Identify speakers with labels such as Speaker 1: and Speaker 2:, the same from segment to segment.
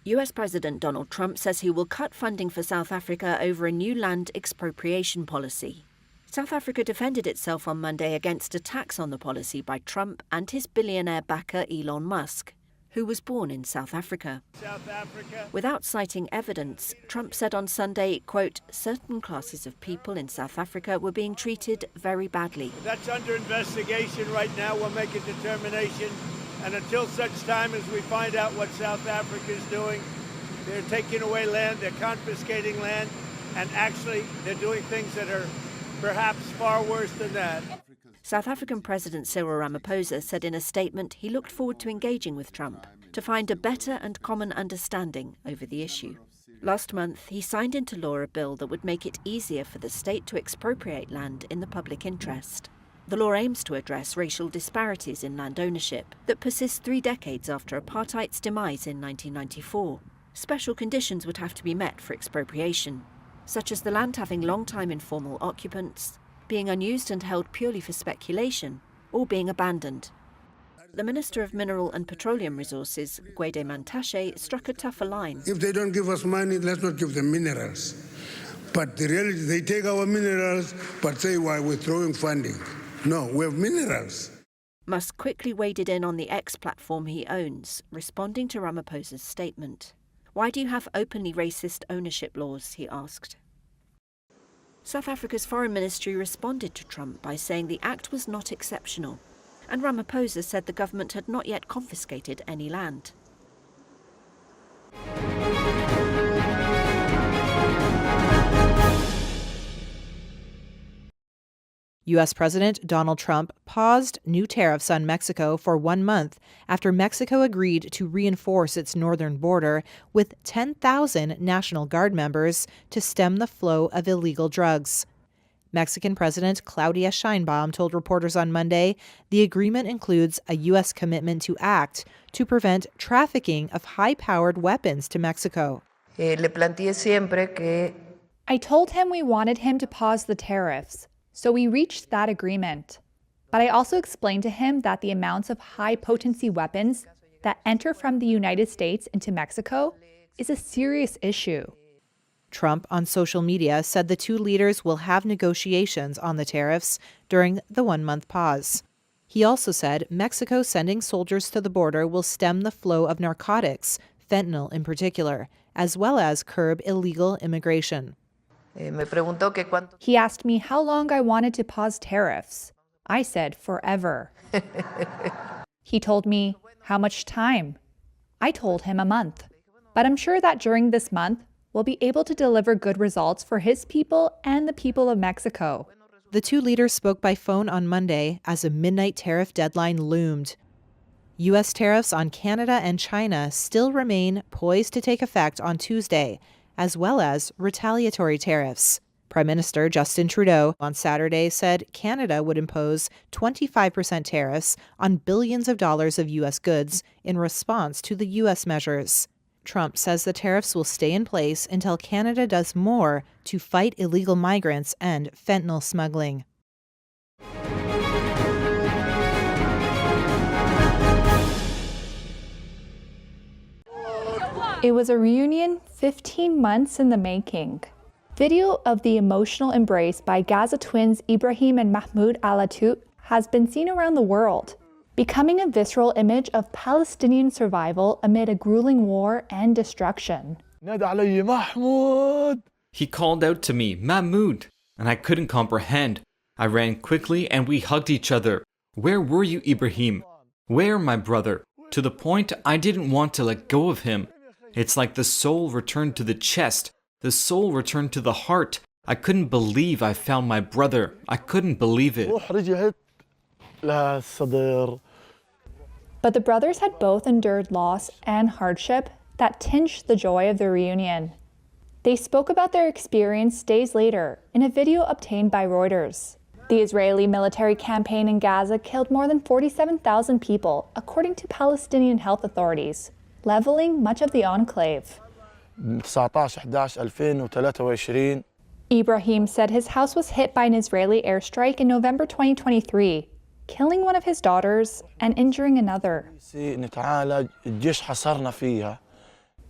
Speaker 1: US President Donald Trump says he will cut funding for South Africa over a new land expropriation policy. South Africa defended itself on Monday against attacks on the policy by Trump and his billionaire backer Elon Musk, who was born in South Africa. Without citing evidence, Trump said on Sunday, quote, certain classes of people in South Africa were being treated very badly.
Speaker 2: That's under investigation right now. We'll make a determination. And until such time as we find out what South Africa is doing, they're taking away land, they're confiscating land, and actually they're doing things that are perhaps far worse than that.
Speaker 1: South African President Cyril Ramaphosa said in a statement he looked forward to engaging with Trump to find a better and common understanding over the issue. Last month, he signed into law a bill that would make it easier for the state to expropriate land in the public interest. The law aims to address racial disparities in land ownership that persist 3 decades after apartheid's demise in 1994. Special conditions would have to be met for expropriation, such as the land having long-time informal occupants, being unused and held purely for speculation, or being abandoned. The Minister of Mineral and Petroleum Resources, Gwede Mantashe, struck a tougher line.
Speaker 3: If they don't give us money, let's not give them minerals. But the reality, they take our minerals, but say why we're throwing funding. No, we have minerals.
Speaker 1: Musk quickly waded in on the X platform he owns, responding to Ramaphosa's statement. Why do you have openly racist ownership laws, he asked. South Africa's foreign ministry responded to Trump by saying the act was not exceptional, and Ramaphosa said the government had not yet confiscated any land.
Speaker 4: U.S. President Donald Trump paused new tariffs on Mexico for 1 month after Mexico agreed to reinforce its northern border with 10,000 National Guard members to stem the flow of illegal drugs. Mexican President Claudia Sheinbaum told reporters on Monday the agreement includes a U.S. commitment to act to prevent trafficking of high-powered weapons to Mexico.
Speaker 5: I told him we wanted him to pause the tariffs. So we reached that agreement. But I also explained to him that the amounts of high-potency weapons that enter from the United States into Mexico is a serious issue.
Speaker 4: Trump on social media said the two leaders will have negotiations on the tariffs during the 1-month pause. He also said Mexico sending soldiers to the border will stem the flow of narcotics, fentanyl in particular, as well as curb illegal immigration.
Speaker 5: He asked me how long I wanted to pause tariffs. I said forever. He told me, how much time? I told him a month. But I'm sure that during this month, we'll be able to deliver good results for his people and the people of Mexico.
Speaker 4: The two leaders spoke by phone on Monday as a midnight tariff deadline loomed. U.S. tariffs on Canada and China still remain poised to take effect on Tuesday, as well as retaliatory tariffs. Prime Minister Justin Trudeau on Saturday said Canada would impose 25% tariffs on billions of dollars of U.S. goods in response to the U.S. measures. Trump says the tariffs will stay in place until Canada does more to fight illegal migrants and fentanyl smuggling.
Speaker 5: It was a reunion 15 months in the making. Video of the emotional embrace by Gaza twins Ibrahim and Mahmoud Al-Atut has been seen around the world, becoming a visceral image of Palestinian survival amid a grueling war and destruction.
Speaker 6: He called out to me, Mahmoud, and I couldn't comprehend. I ran quickly and we hugged each other. Where were you, Ibrahim? Where, my brother? To the point I didn't want to let go of him. It's like the soul returned to the chest. The soul returned to the heart. I couldn't believe I found my brother. I couldn't believe it.
Speaker 5: But the brothers had both endured loss and hardship that tinged the joy of the reunion. They spoke about their experience days later in a video obtained by Reuters. The Israeli military campaign in Gaza killed more than 47,000 people, according to Palestinian health authorities, leveling much of the enclave. Ibrahim said his house was hit by an Israeli airstrike in November 2023, killing one of his daughters and injuring another.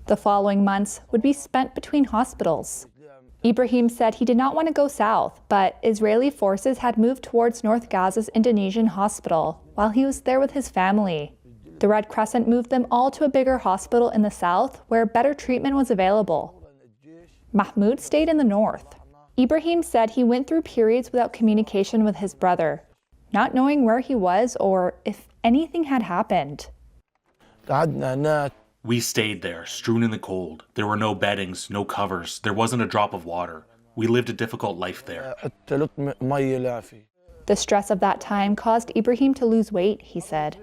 Speaker 5: The following months would be spent between hospitals. Ibrahim said he did not want to go south, but Israeli forces had moved towards North Gaza's Indonesian hospital while he was there with his family. The Red Crescent moved them all to a bigger hospital in the south where better treatment was available. Mahmoud stayed in the north. Ibrahim said he went through periods without communication with his brother, not knowing where he was or if anything had happened.
Speaker 7: We stayed there, strewn in the cold. There were no beddings, no covers. There wasn't a drop of water. We lived a difficult life there.
Speaker 5: The stress of that time caused Ibrahim to lose weight, he said.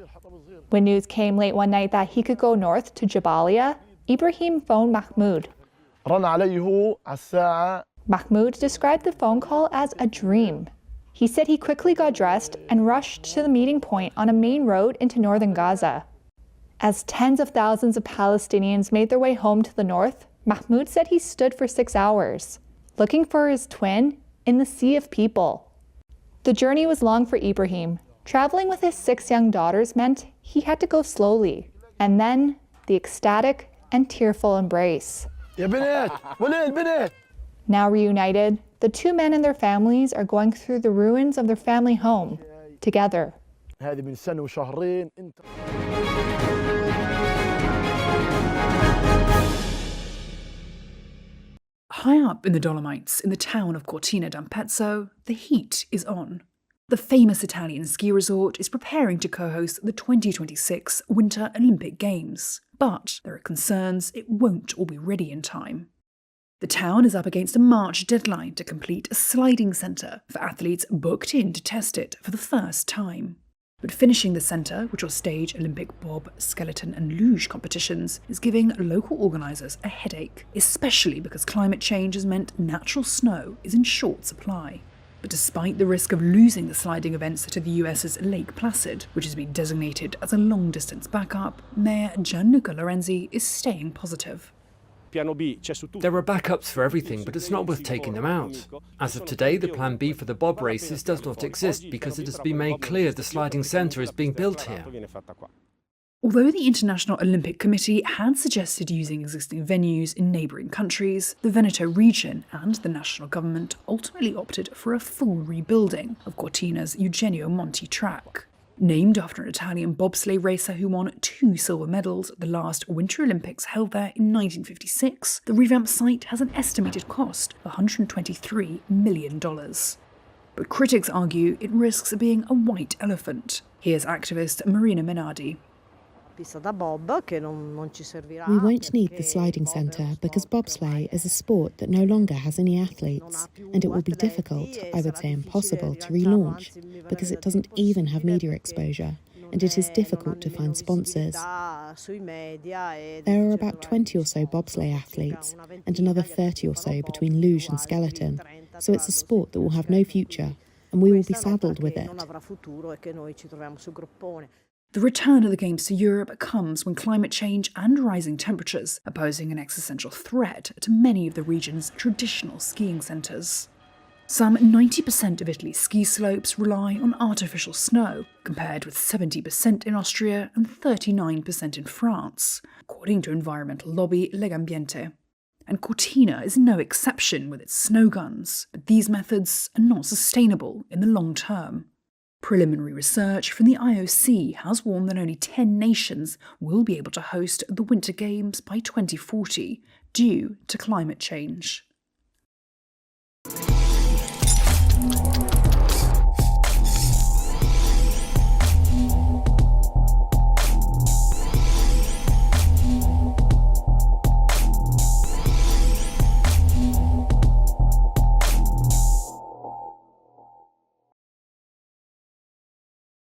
Speaker 5: When news came late one night that he could go north to Jabalia, Ibrahim phoned Mahmoud. Mahmoud described the phone call as a dream. He said he quickly got dressed and rushed to the meeting point on a main road into northern Gaza. As tens of thousands of Palestinians made their way home to the north, Mahmoud said he stood for 6 hours, looking for his twin in the sea of people. The journey was long for Ibrahim. Traveling with his 6 young daughters meant he had to go slowly, and then the ecstatic and tearful embrace. Now reunited, the 2 men and their families are going through the ruins of their family home together.
Speaker 8: High up in the Dolomites, in the town of Cortina d'Ampezzo, the heat is on. The famous Italian ski resort is preparing to co-host the 2026 Winter Olympic Games, but there are concerns it won't all be ready in time. The town is up against a March deadline to complete a sliding centre for athletes booked in to test it for the first time. But finishing the centre, which will stage Olympic bob, skeleton and luge competitions, is giving local organisers a headache, especially because climate change has meant natural snow is in short supply. But despite the risk of losing the sliding events to the US's Lake Placid, which has been designated as a long-distance backup, Mayor Gianluca Lorenzi is staying positive.
Speaker 9: There are backups for everything, but it's not worth taking them out. As of today, the plan B for the bob races does not exist because it has been made clear the sliding centre is being built here.
Speaker 8: Although the International Olympic Committee had suggested using existing venues in neighbouring countries, the Veneto region and the national government ultimately opted for a full rebuilding of Cortina's Eugenio Monti track. Named after an Italian bobsleigh racer who won 2 silver medals at the last Winter Olympics held there in 1956, the revamped site has an estimated cost of $123 million. But critics argue it risks being a white elephant. Here's activist Marina Menardi.
Speaker 10: We won't need the sliding centre because bobsleigh is a sport that no longer has any athletes, and it will be difficult, I would say impossible, to relaunch because it doesn't even have media exposure, and it is difficult to find sponsors. There are about 20 or so bobsleigh athletes and another 30 or so between luge and skeleton, so it's a sport that will have no future, and we will be saddled with it.
Speaker 8: The return of the Games to Europe comes when climate change and rising temperatures are posing an existential threat to many of the region's traditional skiing centres. Some 90% of Italy's ski slopes rely on artificial snow, compared with 70% in Austria and 39% in France, according to environmental lobby Legambiente. And Cortina is no exception with its snow guns, but these methods are not sustainable in the long term. Preliminary research from the IOC has warned that only 10 nations will be able to host the Winter Games by 2040 due to climate change.